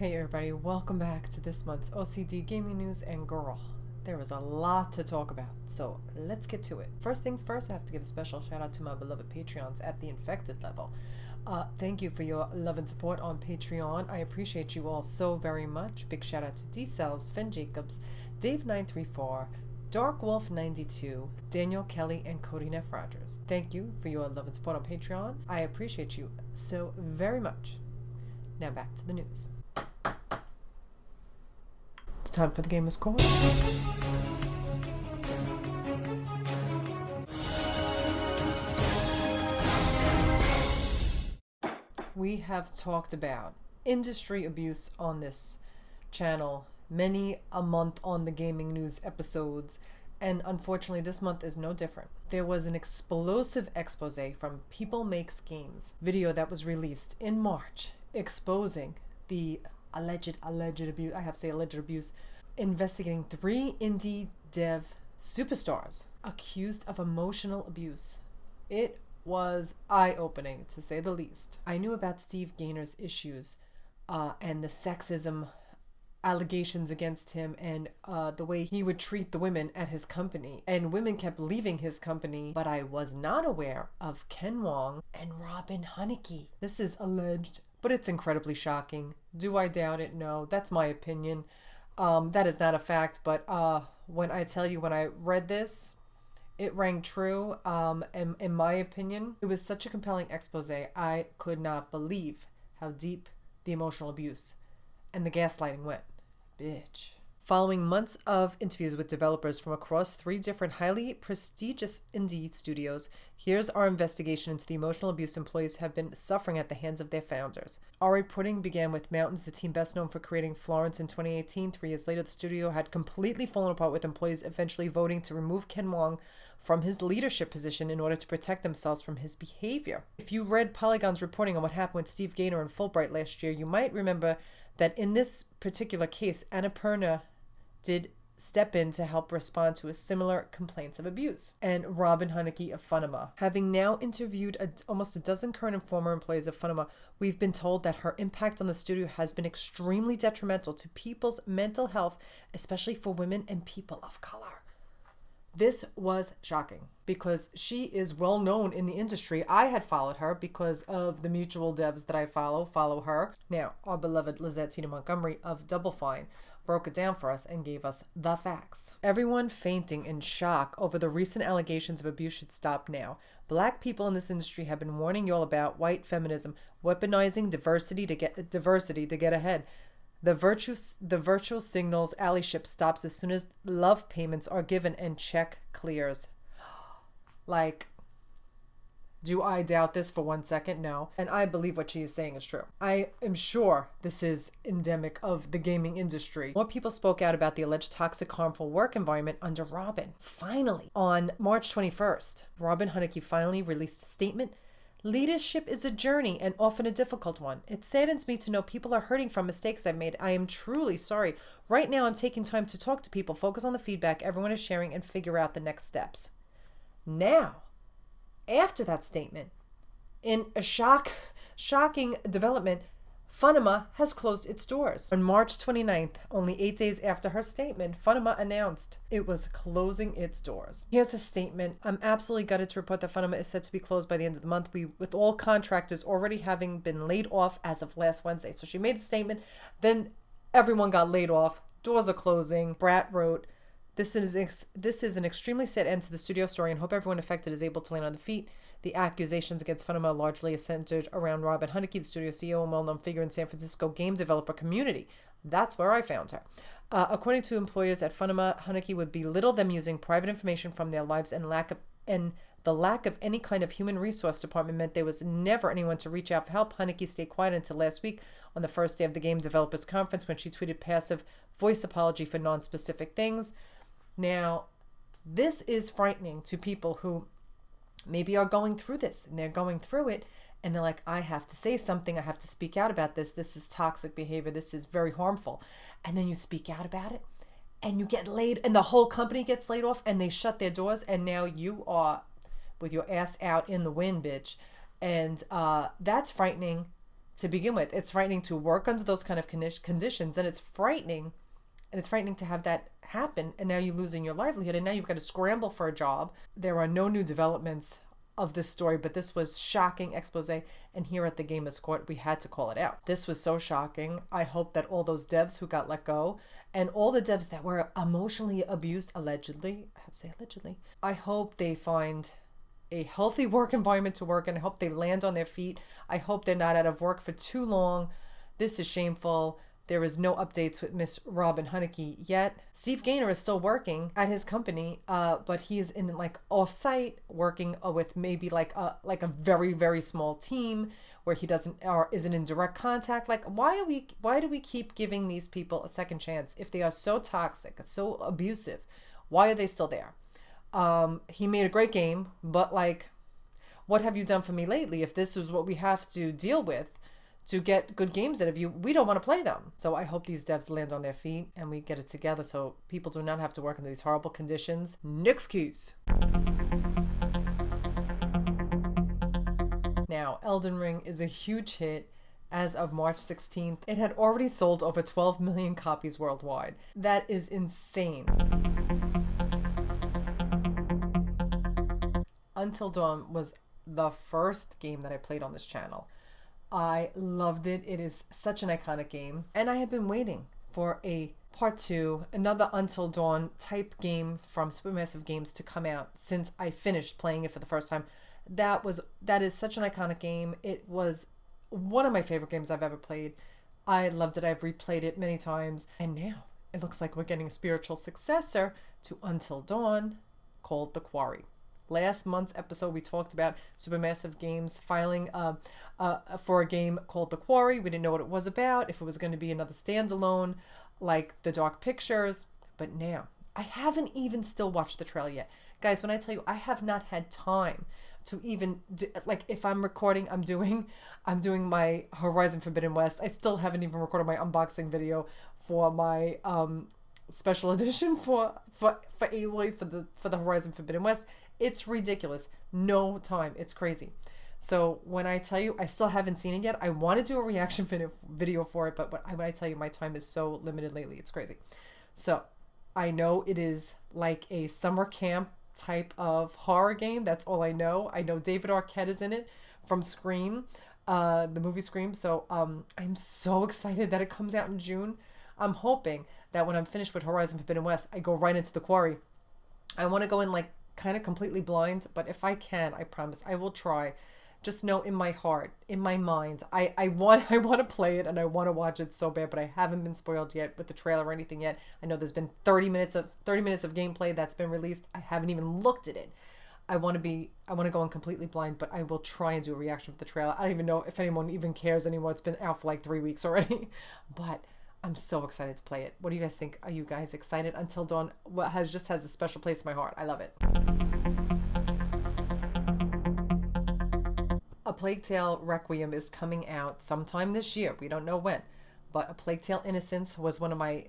Hey everybody, welcome back to this month's O.C.D gaming news, and girl, there is a lot to talk about, so let's get to it. First things first, I have to give a special shout out to my beloved Patreons at the infected level. Thank you for your love and support on Patreon. I appreciate you all so very much. Big shout out to D-Cells, Sven Jacobs, Dave934, Darkwolf92, Daniel Kelly, and Cody Neff Rogers. Thank you for your love and support on Patreon. I appreciate you so very much. Now back to the news. It's time for the Gamer's Corner. We have talked about industry abuse on this channel many a month on the gaming news episodes, and unfortunately this month is no different. There was an explosive expose from People Makes Games video that was released in March exposing the alleged abuse, I have to say alleged abuse, investigating 3 indie dev superstars accused of emotional abuse. It was eye-opening, to say the least. I knew about Steve Gaynor's issues and the sexism allegations against him, and the way he would treat the women at his company, and women kept leaving his company, but I was not aware of Ken Wong and Robin Hunicke. This is alleged, but it's incredibly shocking. Do I doubt it? No, that's my opinion. That is not a fact, but when I tell you, when I read this, it rang true. In my opinion, it was such a compelling expose. I could not believe how deep the emotional abuse and the gaslighting went. Bitch. Following months of interviews with developers from across 3 different highly prestigious indie studios, here's our investigation into the emotional abuse employees have been suffering at the hands of their founders. Our reporting began with Mountains, the team best known for creating Florence in 2018. 3 years later, the studio had completely fallen apart, with employees eventually voting to remove Ken Wong from his leadership position in order to protect themselves from his behavior. If you read Polygon's reporting on what happened with Steve Gaynor and Fulbright last year, you might remember that in this particular case, Annapurna did step in to help respond to a similar complaints of abuse. And Robin Hunicke of Funima. Having now interviewed almost a dozen current and former employees of Funima, we've been told that her impact on the studio has been extremely detrimental to people's mental health, especially for women and people of color. This was shocking because she is well known in the industry. I had followed her because of the mutual devs that I follow her. Now, our beloved Lizette Tina Montgomery of Double Fine broke it down for us and gave us the facts. Everyone fainting in shock over the recent allegations of abuse should stop now. Black people in this industry have been warning you all about white feminism, weaponizing diversity to get ahead. The virtual signals allyship stops as soon as love payments are given and check clears. Like, do I doubt this for 1 second? No. And I believe what she is saying is true. I am sure this is endemic of the gaming industry. More people spoke out about the alleged toxic, harmful work environment under Robin. Finally, on March 21st, Robin Hunicke finally released a statement. Leadership is a journey and often a difficult one. It saddens me to know people are hurting from mistakes I've made. I am truly sorry. Right now, I'm taking time to talk to people, focus on the feedback everyone is sharing, and figure out the next steps. Now, after that statement, in a shocking development, Funima has closed its doors. On March 29th, only 8 days after her statement, Funima announced it was closing its doors. Here's a statement. I'm absolutely gutted to report that Funima is set to be closed by the end of the month, with all contractors already having been laid off as of last Wednesday. So she made the statement, then everyone got laid off. Doors are closing. Brat wrote, This is an extremely sad end to the studio story, and hope everyone affected is able to land on the feet. The accusations against Funima largely is centered around Robin Hunicke, the studio CEO and well-known figure in San Francisco game developer community. That's where I found her. According to employers at Funima, Hunicke would belittle them using private information from their lives, and the lack of any kind of human resource department meant there was never anyone to reach out for help. Hunicke stayed quiet until last week on the first day of the Game Developers Conference, when she tweeted passive voice apology for non-specific things. Now, this is frightening to people who maybe are going through this, and they're going through it, and they're like, I have to say something. I have to speak out about this. This is toxic behavior. This is very harmful. And then you speak out about it, and you get laid, and the whole company gets laid off, and they shut their doors, and now you are with your ass out in the wind, bitch. And that's frightening to begin with. It's frightening to work under those kind of conditions, and it's frightening. And it's frightening to have that happen, and now you're losing your livelihood, and now you've got to scramble for a job. There are no new developments of this story, but this was shocking expose, and here at the Gamers Court, we had to call it out. This was so shocking. I hope that all those devs who got let go, and all the devs that were emotionally abused, allegedly, I have to say allegedly, I hope they find a healthy work environment to work in. I hope they land on their feet. I hope they're not out of work for too long. This is shameful. There is no updates with Miss Robin Hunicke yet. Steve Gaynor is still working at his company, but he is in like off-site working with maybe like a very, very small team where he doesn't or isn't in direct contact. Like, why do we keep giving these people a second chance if they are so toxic, so abusive? Why are they still there? He made a great game, but like, what have you done for me lately? If this is what we have to deal with to get good games out of you, we don't want to play them. So I hope these devs land on their feet and we get it together so people do not have to work under these horrible conditions. Next case. Now, Elden Ring is a huge hit. As of March 16th, it had already sold over 12 million copies worldwide. That is insane. Until Dawn was the first game that I played on this channel. I loved it. It is such an iconic game. And I have been waiting for a part 2, another Until Dawn type game from Supermassive Games to come out since I finished playing it for the first time. That is such an iconic game. It was one of my favorite games I've ever played. I loved it. I've replayed it many times. And now it looks like we're getting a spiritual successor to Until Dawn called The Quarry. Last month's episode, we talked about Supermassive Games filing for a game called The Quarry. We didn't know what it was about, if it was going to be another standalone like The Dark Pictures. But now, I haven't even still watched the trailer yet. Guys, when I tell you, I have not had time to even do, like, if I'm recording, I'm doing my Horizon Forbidden West. I still haven't even recorded my unboxing video for my special edition for Aloy for the Horizon Forbidden West. It's ridiculous. No time. It's crazy. So when I tell you I still haven't seen it yet, I want to do a reaction video for it, but when I tell you my time is so limited lately, it's crazy. So I know it is like a summer camp type of horror game. That's all I know. I know David Arquette is in it from Scream, the movie Scream. So I'm so excited that it comes out in June. I'm hoping that when I'm finished with Horizon Forbidden West, I go right into The Quarry. I want to go in like kind of completely blind, but if I can, I promise I will try. Just know in my heart, in my mind, I want to play it and I want to watch it so bad, but I haven't been spoiled yet with the trailer or anything yet. I know there's been 30 minutes of gameplay that's been released. I haven't even looked at it. I want to go in completely blind, but I will try and do a reaction for the trailer. I don't even know if anyone even cares anymore. It's been out for like 3 weeks already, but I'm so excited to play it. What do you guys think? Are you guys excited? Until Dawn has a special place in my heart. I love it. A Plague Tale Requiem is coming out sometime this year. We don't know when, but A Plague Tale Innocence was one of my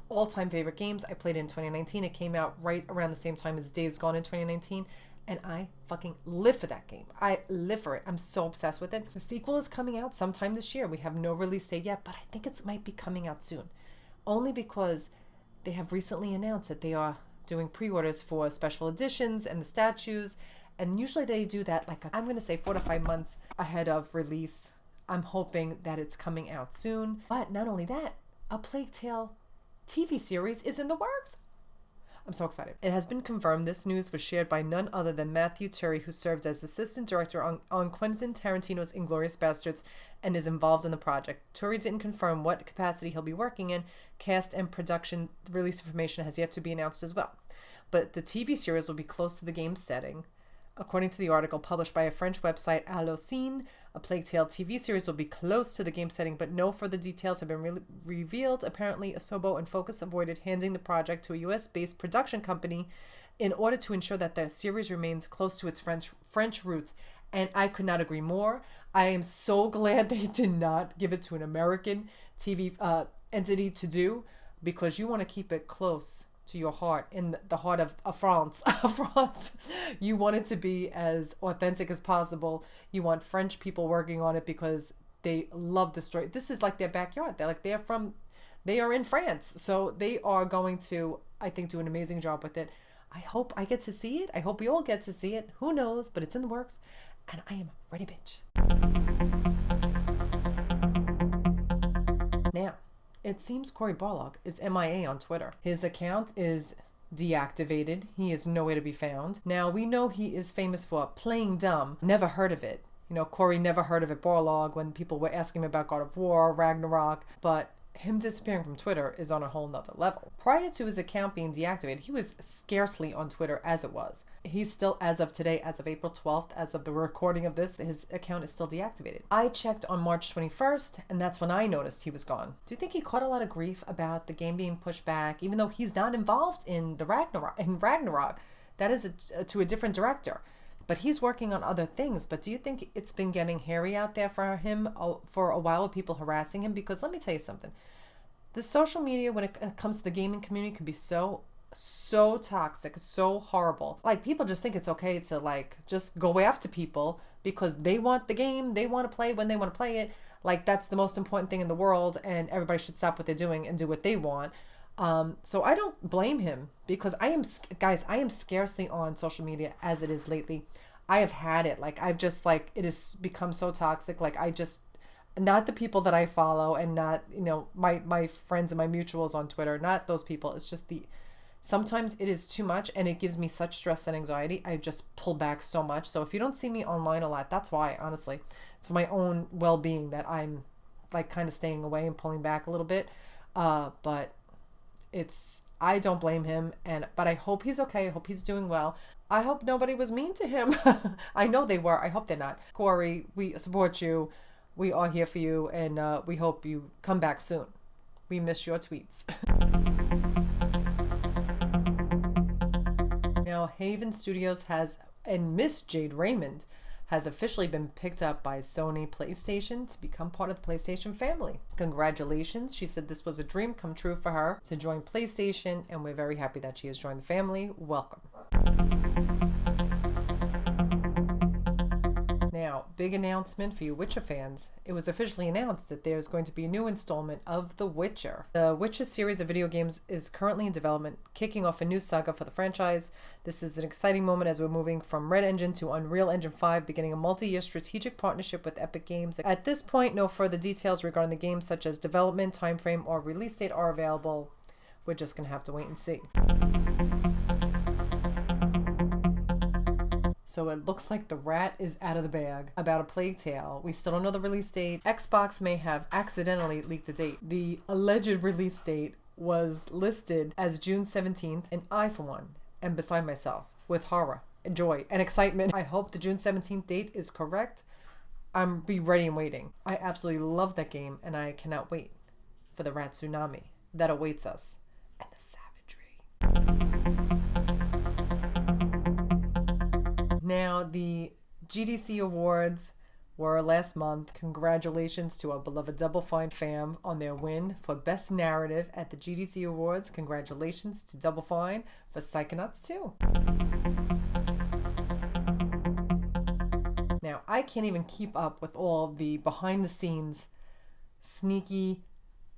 all-time favorite games. I played it in 2019. It came out right around the same time as Days Gone in 2019, and I fucking live for that game. I live for it. I'm so obsessed with it. The sequel is coming out sometime this year. We have no release date yet, but I think it might be coming out soon, only because they have recently announced that they are doing pre-orders for special editions and the statues. And usually they do that like, I'm going to say 4 to 5 months ahead of release. I'm hoping that it's coming out soon. But not only that, A Plague Tale TV series is in the works. I'm so excited. It has been confirmed this news was shared by none other than Matthew Turi, who served as assistant director on Quentin Tarantino's Inglourious Basterds and is involved in the project. Turi didn't confirm what capacity he'll be working in. Cast and production release information has yet to be announced as well. But the TV series will be close to the game's setting. According to the article published by a French website, Aloy, A Plague Tale TV series will be close to the game setting, but no further details have been revealed. Apparently, Asobo and Focus avoided handing the project to a US-based production company in order to ensure that the series remains close to its French roots. And I could not agree more. I am so glad they did not give it to an American TV entity to do, because you want to keep it close to your heart, in the heart of France. France. You want it to be as authentic as possible. You want French people working on it because They love the story. This is like their backyard. They are in France. So they are going to, I think, do an amazing job with it. I hope I get to see it. I hope we all get to see it. Who knows? But it's in the works. And I am ready, bitch. Now, it seems Cory Barlog is MIA on Twitter. His account is deactivated. He is nowhere to be found. Now, we know he is famous for playing dumb. Never heard of it. You know, Cory never heard of it, Barlog, when people were asking him about God of War, Ragnarok. But him disappearing from Twitter is on a whole nother level. Prior to his account being deactivated, he was scarcely on Twitter as it was. He's still, as of today, as of April 12th, as of the recording of this, his account is still deactivated. I checked on March 21st, and that's when I noticed he was gone. Do you think he caught a lot of grief about the game being pushed back, even though he's not involved in the Ragnarok? That is to a different director. But he's working on other things. But do you think it's been getting hairy out there for him for a while with people harassing him? Because let me tell you something. The social media, when it comes to the gaming community, can be so toxic, so horrible. Like, people just think it's okay to, like, just go after people because they want the game, they want to play when they want to play it. Like, that's the most important thing in the world, and everybody should stop what they're doing and do what they want. So I don't blame him, because I am scarcely on social media as it is lately. I have had it. Like, I've just, like, it has become so toxic. Like, not the people that I follow, and not, you know, my friends and my mutuals on Twitter, not those people. It's just sometimes it is too much, and it gives me such stress and anxiety. I just pull back so much. So if you don't see me online a lot, that's why, honestly. It's for my own well-being that I'm, like, kind of staying away and pulling back a little bit. But I don't blame him, but I hope he's okay. I hope he's doing well. I hope nobody was mean to him. I know they were. I hope they're not. Cory, we support you. We are here for you, and we hope you come back soon. We miss your tweets. Now, Haven Studios and Miss Jade Raymond has officially been picked up by Sony PlayStation to become part of the PlayStation family. Congratulations. She said this was a dream come true for her to join PlayStation, and we're very happy that she has joined the family. Welcome. Now, big announcement for you Witcher fans. It was officially announced that there's going to be a new installment of The Witcher. The Witcher series of video games is currently in development, kicking off a new saga for the franchise. This is an exciting moment as we're moving from Red Engine to Unreal Engine 5, beginning a multi-year strategic partnership with Epic Games. At this point, no further details regarding the game, such as development, timeframe, or release date, are available. We're just going to have to wait and see. So it looks like the rat is out of the bag about A Plague Tale. We still don't know the release date. Xbox may have accidentally leaked the date. The alleged release date was listed as June 17th, and I, for one, am beside myself with horror and joy and excitement. I hope the June 17th date is correct. I'm be ready and waiting. I absolutely love that game, and I cannot wait for the rat tsunami that awaits us and the savagery. Now, the GDC Awards were last month. Congratulations to our beloved Double Fine fam on their win for Best Narrative at the GDC Awards. Congratulations to Double Fine for Psychonauts 2. Now, I can't even keep up with all the sneaky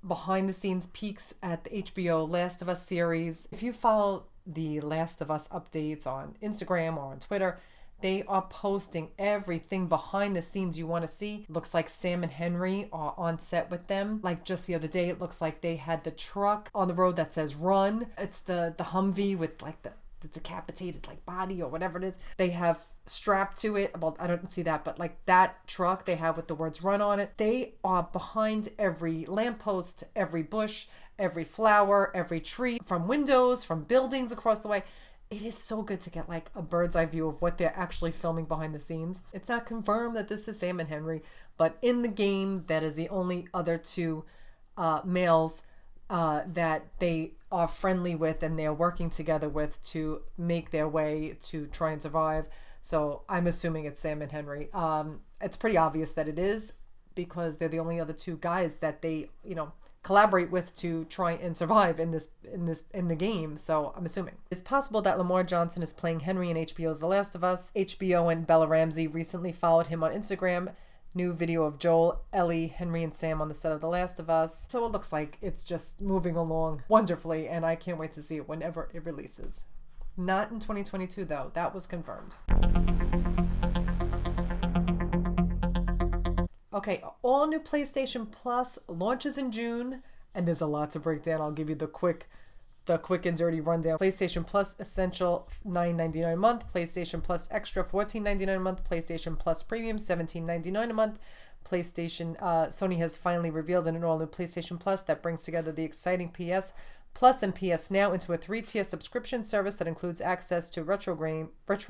behind-the-scenes peeks at the HBO Last of Us series. If you follow the Last of Us updates on Instagram or on Twitter, they are posting everything behind the scenes you want to see. Looks like Sam and Henry are on set with them. Like just the other day, it looks like they had the truck on the road that says run. It's the Humvee with like the decapitated like body or whatever it is. They have strapped to it. Well, I don't see that, but like that truck they have with the words run on it. They are behind every lamppost, every bush, every flower, every tree, from windows, from buildings across the way. It is so good to get like a bird's eye view of what they're actually filming behind the scenes. It's not confirmed that this is Sam and Henry, but in the game, that is the only other two males that they are friendly with and they're working together with to make their way to try and survive. So I'm assuming it's Sam and Henry. It's pretty obvious that it is, because they're the only other two guys that they, collaborate with to try and survive in the game. So I'm assuming it's possible that Lamar Johnson is playing Henry in HBO's The Last of Us. HBO and Bella Ramsey recently followed him on Instagram, new video of Joel, Ellie, Henry, and Sam on the set of The Last of Us. So it looks like it's just moving along wonderfully, and I can't wait to see it whenever it releases. Not in 2022 though, that was confirmed. Okay, all new PlayStation Plus launches in June, and there's a lot to break down. I'll give you the quick and dirty rundown. PlayStation Plus Essential $9.99 a month, PlayStation Plus Extra $14.99 a month, PlayStation Plus Premium $17.99 a month. Sony has finally revealed an all-new PlayStation Plus that brings together the exciting PS Plus and PS Now into a 3-tier subscription service that includes access to retro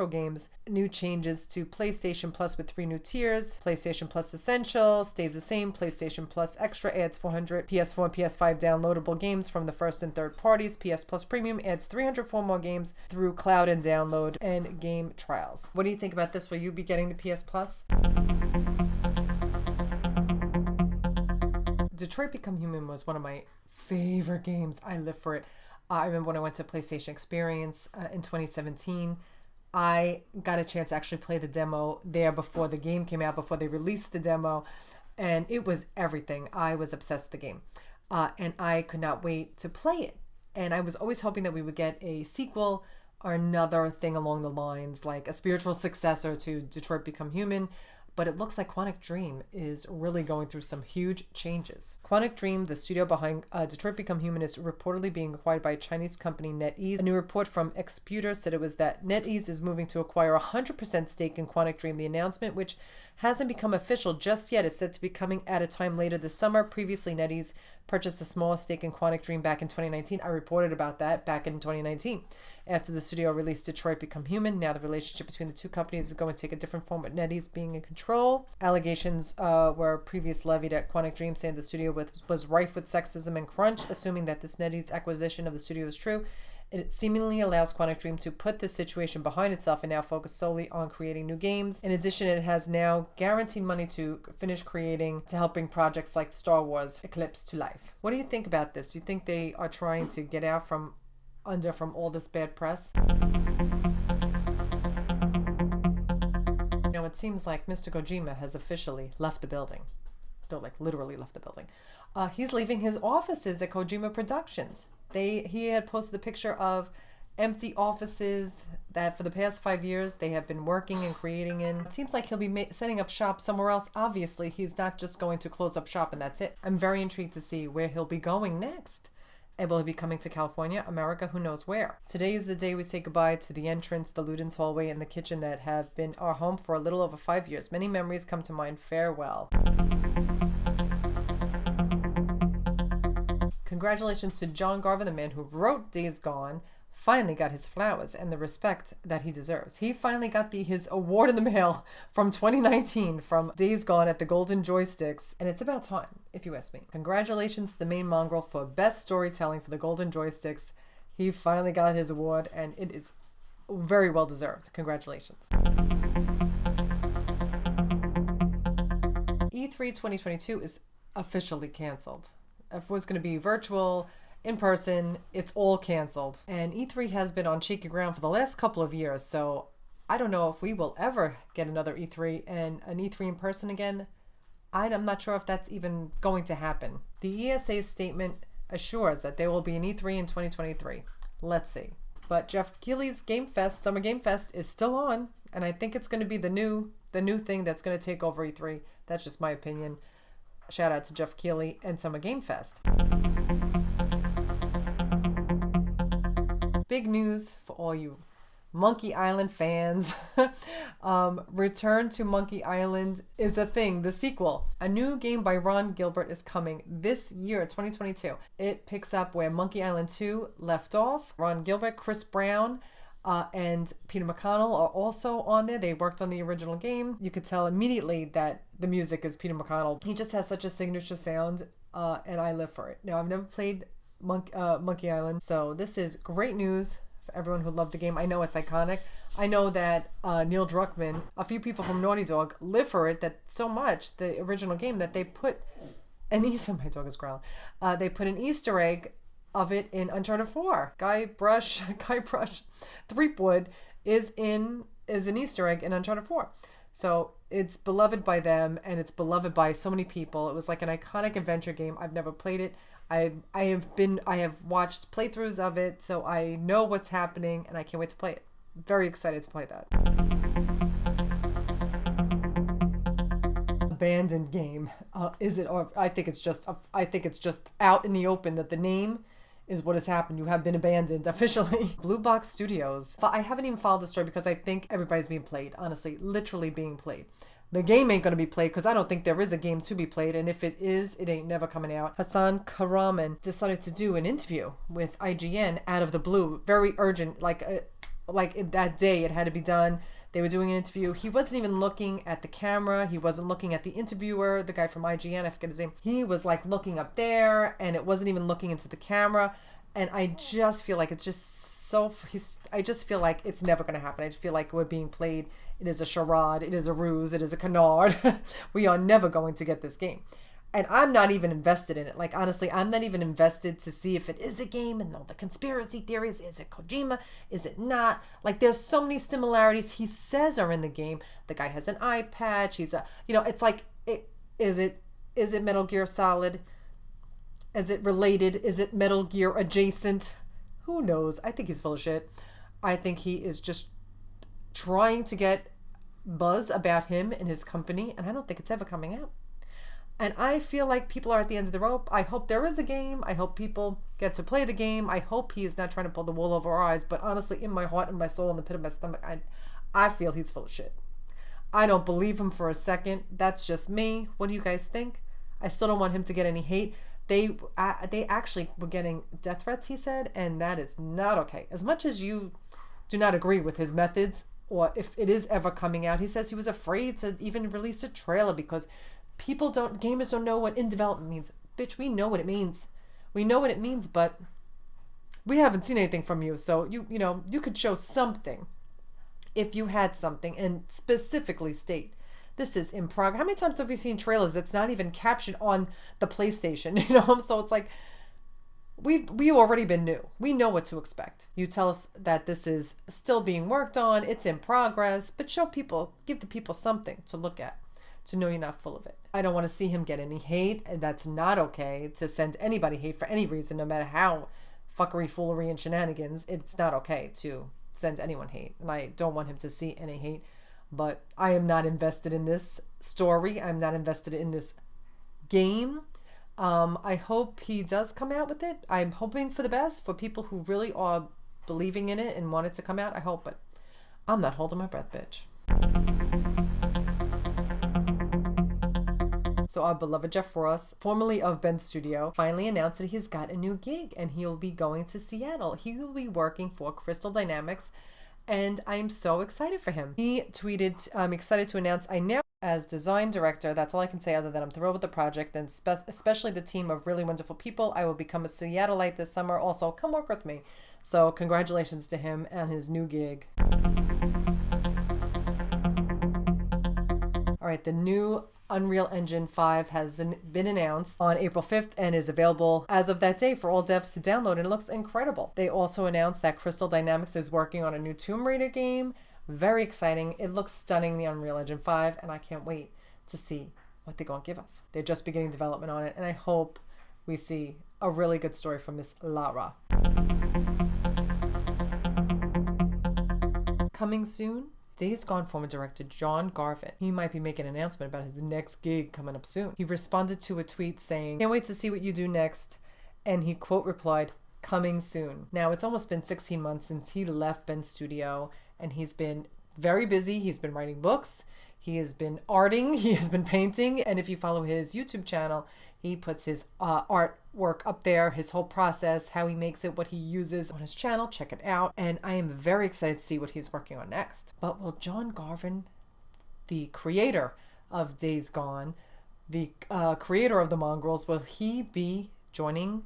games, new changes to PlayStation Plus with 3 new tiers. PlayStation Plus Essential stays the same. PlayStation Plus Extra adds 400 PS4 and PS5 downloadable games from the first and third parties. PS Plus Premium adds 304 more games through cloud and download and game trials. What do you think about this? Will you be getting the PS Plus? Detroit Become Human was one of my favorite games. I live for it. I remember when I went to PlayStation Experience in 2017, I got a chance to actually play the demo there before the game came out, before they released the demo, and it was everything. I was obsessed with the game, and I could not wait to play it. And I was always hoping that we would get a sequel or another thing along the lines, like a spiritual successor to Detroit Become Human. But it looks like Quantic Dream is really going through some huge changes. Quantic Dream, the studio behind Detroit Become Human, is reportedly being acquired by a Chinese company, NetEase. A new report from Exputer said it was that NetEase is moving to acquire 100% stake in Quantic Dream. The announcement, which hasn't become official just yet, is said to be coming at a time later this summer. Previously, NetEase purchased a small stake in Quantic Dream back in 2019. I reported about that back in 2019. After the studio released Detroit Become Human, now the relationship between the two companies is going to take a different form, with NetEase being in control. Allegations were previously levied at Quantic Dream, saying the studio was rife with sexism and crunch. Assuming that this NetEase acquisition of the studio is true, it seemingly allows Quantic Dream to put this situation behind itself and now focus solely on creating new games. In addition, it has now guaranteed money to finish creating, to help bring projects like Star Wars Eclipse to life. What do you think about this? Do you think they are trying to get out from all this bad press? Now, it seems like Mr. Kojima has officially left the building. No, like literally left the building. He's leaving his offices at Kojima Productions. He had posted the picture of empty offices that for the past 5 years they have been working and creating in. It seems like he'll be setting up shop somewhere else. Obviously, he's not just going to close up shop and that's it. I'm very intrigued to see where he'll be going next. And will he be coming to California, America? Who knows where? Today is the day we say goodbye to the entrance, the Ludens hallway, and the kitchen that have been our home for a little over 5 years. Many memories come to mind. Farewell. Congratulations to John Garvin, the man who wrote Days Gone, finally got his flowers and the respect that he deserves. He finally got his award in the mail from 2019 from Days Gone at the Golden Joysticks, and it's about time, if you ask me. Congratulations to the main mongrel for best storytelling for the Golden Joysticks. He finally got his award, and it is very well deserved. Congratulations. E3 2022 is officially canceled. If it was going to be virtual, in person, it's all canceled. And E3 has been on shaky ground for the last couple of years, so I don't know if we will ever get another E3 and an E3 in person again. I'm not sure if that's even going to happen. The ESA statement assures that there will be an E3 in 2023. Let's see. But Jeff Keighley's Game Fest, Summer Game Fest, is still on, and I think it's going to be the new thing that's going to take over E3. That's just my opinion. Shout out to Jeff Keighley and Summer Game Fest. Big news for all you Monkey Island fans. Return to Monkey Island is a thing. The sequel. A new game by Ron Gilbert is coming this year, 2022. It picks up where Monkey Island 2 left off. Ron Gilbert, Chris Brown, and Peter McConnell are also on there. They worked on the original game. You could tell immediately that the music is Peter McConnell. He just has such a signature sound, and I live for it. Now, I've never played Monkey Island, so this is great news for everyone who loved the game. I know it's iconic. I know that Neil Druckmann, a few people from Naughty Dog, live for it that so much, the original game, that they put an my dog is growling. They put an Easter egg of it in Uncharted 4. Guybrush Threepwood is an Easter egg in Uncharted 4. So it's beloved by them, and it's beloved by so many people. It was like an iconic adventure game. I've never played it. I have watched playthroughs of it, so I know what's happening, and I can't wait to play it. Very excited to play that. Abandoned game. Is it? Or I think it's just. I think it's just out in the open that the name is what has happened. You have been abandoned officially. Blue Box Studios. I haven't even followed the story because I think everybody's being played. Honestly, literally being played. The game ain't gonna be played because I don't think there is a game to be played, and if it is, it ain't never coming out. Hassan Karaman decided to do an interview with IGN out of the blue, very urgent, like that day it had to be done. They were doing an interview. He wasn't even looking at the camera. He wasn't looking at the interviewer, the guy from IGN, I forget his name. He was like looking up there, and it wasn't even looking into the camera. And I just feel like it's just so, I just feel like it's never going to happen. I just feel like we're being played. It is a charade. It is a ruse. It is a canard. We are never going to get this game. And I'm not even invested in it. Like, honestly, I'm not even invested to see if it is a game and all the conspiracy theories. Is it Kojima? Is it not? Like, there's so many similarities he says are in the game. The guy has an eye patch. He's a, it's like, is it Metal Gear Solid? Is it related? Is it Metal Gear adjacent? Who knows? I think he's full of shit. I think he is just trying to get buzz about him and his company, and I don't think it's ever coming out. And I feel like people are at the end of the rope. I hope there is a game. I hope people get to play the game. I hope he is not trying to pull the wool over our eyes. But honestly, in my heart and my soul, in the pit of my stomach, I feel he's full of shit. I don't believe him for a second. That's just me. What do you guys think? I still don't want him to get any hate. They actually were getting death threats, he said, and that is not okay. As much as you do not agree with his methods, or if it is ever coming out, he says he was afraid to even release a trailer because gamers don't know what in development means. Bitch, we know what it means. We know what it means, but we haven't seen anything from you. So you could show something if you had something and specifically state this is in progress. How many times have we seen trailers that's not even captioned on the PlayStation? So it's like we've already been new. We know what to expect. You tell us that this is still being worked on, it's in progress, but give the people something to look at, to know you're not full of it. I don't want to see him get any hate. That's not okay to send anybody hate for any reason, no matter how fuckery, foolery, and shenanigans. It's not okay to send anyone hate, and I don't want him to see any hate. But I am not invested in this story. I'm not invested in this game. I hope he does come out with it. I'm hoping for the best for people who really are believing in it and want it to come out. I hope, but I'm not holding my breath, bitch. So our beloved Jeff Ross, formerly of Ben Studio, finally announced that he's got a new gig and he'll be going to Seattle. He will be working for Crystal Dynamics, and I'm so excited for him. He tweeted, I'm excited to announce I now as design director. That's all I can say other than I'm thrilled with the project and especially the team of really wonderful people. I will become a Seattleite this summer. Also, come work with me. So congratulations to him and his new gig. All right, the new Unreal Engine 5 has been announced on April 5th and is available as of that day for all devs to download, and it looks incredible. They also announced that Crystal Dynamics is working on a new Tomb Raider game. Very exciting. It looks stunning, the Unreal Engine 5, and I can't wait to see what they're going to give us. They're just beginning development on it, and I hope we see a really good story from Miss Lara. Coming soon, Days Gone former director John Garvin. He might be making an announcement about his next gig coming up soon. He responded to a tweet saying, "Can't wait to see what you do next," and he quote replied, "Coming soon." Now, it's almost been 16 months since he left Ben Studio, and he's been very busy. He's been writing books, he has been arting, he has been painting, and if you follow his YouTube channel, he puts his artwork up there, his whole process, how he makes it, what he uses on his channel. Check it out. And I am very excited to see what he's working on next. But will John Garvin, the creator of Days Gone, the creator of The Mongrels, will he be joining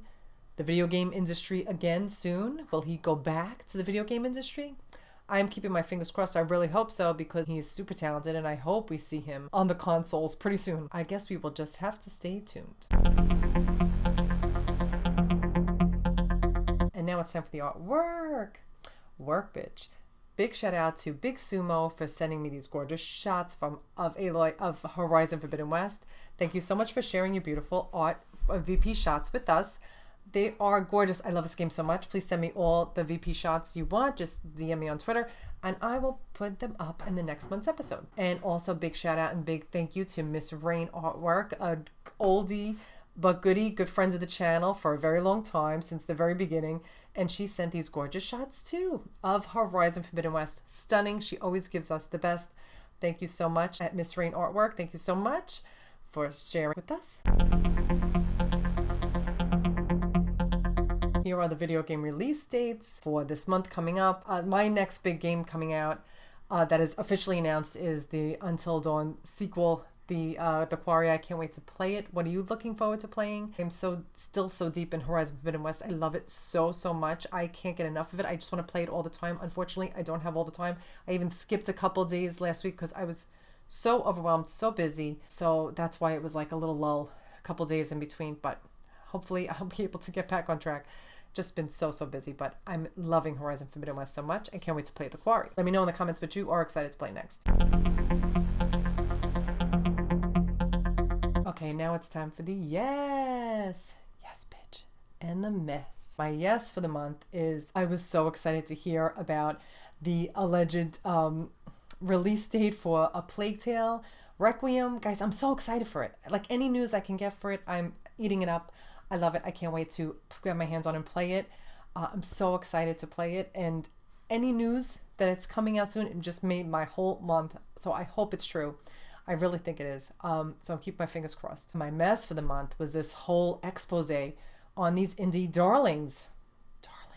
the video game industry again soon? Will he go back to the video game industry? I'm keeping my fingers crossed. I really hope so, because he's super talented, and I hope we see him on the consoles pretty soon. I guess we will just have to stay tuned. And now it's time for the artwork. Work, bitch. big shout out to Big Sumo for sending me these gorgeous shots of Aloy of Horizon Forbidden West. Thank you so much for sharing your beautiful art VP shots with us. They are gorgeous. I love this game so much. Please send me all the VP shots you want. Just DM me on Twitter and I will put them up in the next month's episode. And also big shout out and big thank you to Miss Rain Artwork, a oldie but goodie, good friends of the channel for a very long time, since the very beginning. And she sent these gorgeous shots too of Horizon Forbidden West. Stunning. She always gives us the best. Thank you so much at Miss Rain Artwork. Thank you so much for sharing with us. Here are the video game release dates for this month coming up. My next big game coming out that is officially announced is the Until Dawn sequel, the Quarry. I can't wait to play it. What are you looking forward to playing? I'm still so deep in Horizon Forbidden West. I love it so much. I can't get enough of it. I just want to play it all the time. Unfortunately, I don't have all the time. I even skipped a couple days last week because I was so overwhelmed, so busy. So that's why it was like a little lull, a couple days in between. But hopefully I'll be able to get back on track. Just been so busy, but I'm loving Horizon Forbidden West so much. I can't wait to play The Quarry. Let me know in the comments what you are excited to play next. Okay, now it's time for the yes, bitch, and the mess. My yes for the month is I was so excited to hear about the alleged release date for A Plague Tale Requiem. Guys, I'm so excited for it. Like any news I can get for it, I'm eating it up. I love it. I can't wait to get my hands on and play it. I'm so excited to play it. And any news that it's coming out soon, it just made my whole month. So I hope it's true. I really think it is. So I'll keep my fingers crossed. My mess for the month was this whole expose on these indie darlings.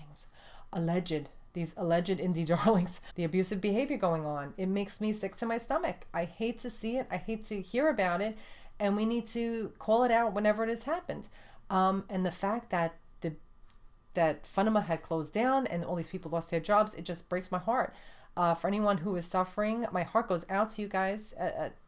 These alleged indie darlings. The abusive behavior going on. It makes me sick to my stomach. I hate to see it. I hate to hear about it. And we need to call it out whenever it has happened. And the fact that that Funima had closed down and all these people lost their jobs, it just breaks my heart. For anyone who is suffering, my heart goes out to you guys,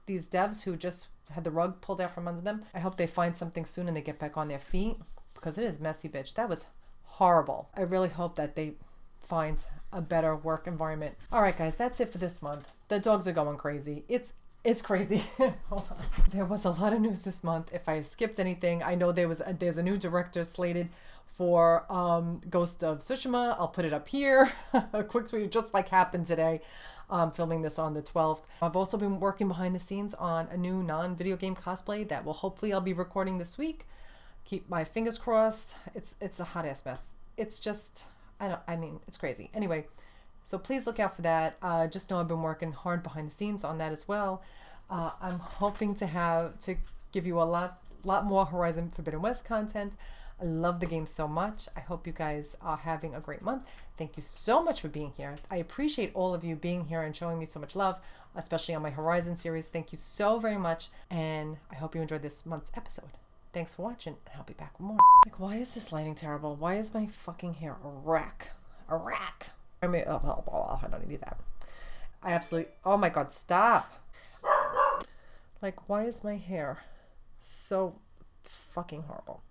these devs who just had the rug pulled out from under them. I hope they find something soon and they get back on their feet, because it is messy, bitch. That was horrible. I really hope that they find a better work environment. All right, guys, that's it for this month. The dogs are going crazy. It's crazy. Hold on. There was a lot of news this month. If I skipped anything, I know there's a new director slated for Ghost of Tsushima. I'll put it up here. A quick tweet just like happened today. Filming this on the 12th. I've also been working behind the scenes on a new non-video game cosplay that will hopefully I'll be recording this week. Keep my fingers crossed. It's a hot ass mess. It's just it's crazy. Anyway, so please look out for that. Just know I've been working hard behind the scenes on that as well. I'm hoping to give you a lot more Horizon Forbidden West content. I love the game so much. I hope you guys are having a great month. Thank you so much for being here. I appreciate all of you being here and showing me so much love, especially on my Horizon series. Thank you so very much, and I hope you enjoyed this month's episode. Thanks for watching, and I'll be back with more. Like, why is this lighting terrible? Why is my fucking hair a wreck? I mean, I don't need that. I absolutely, oh my God, stop. Like, why is my hair so fucking horrible?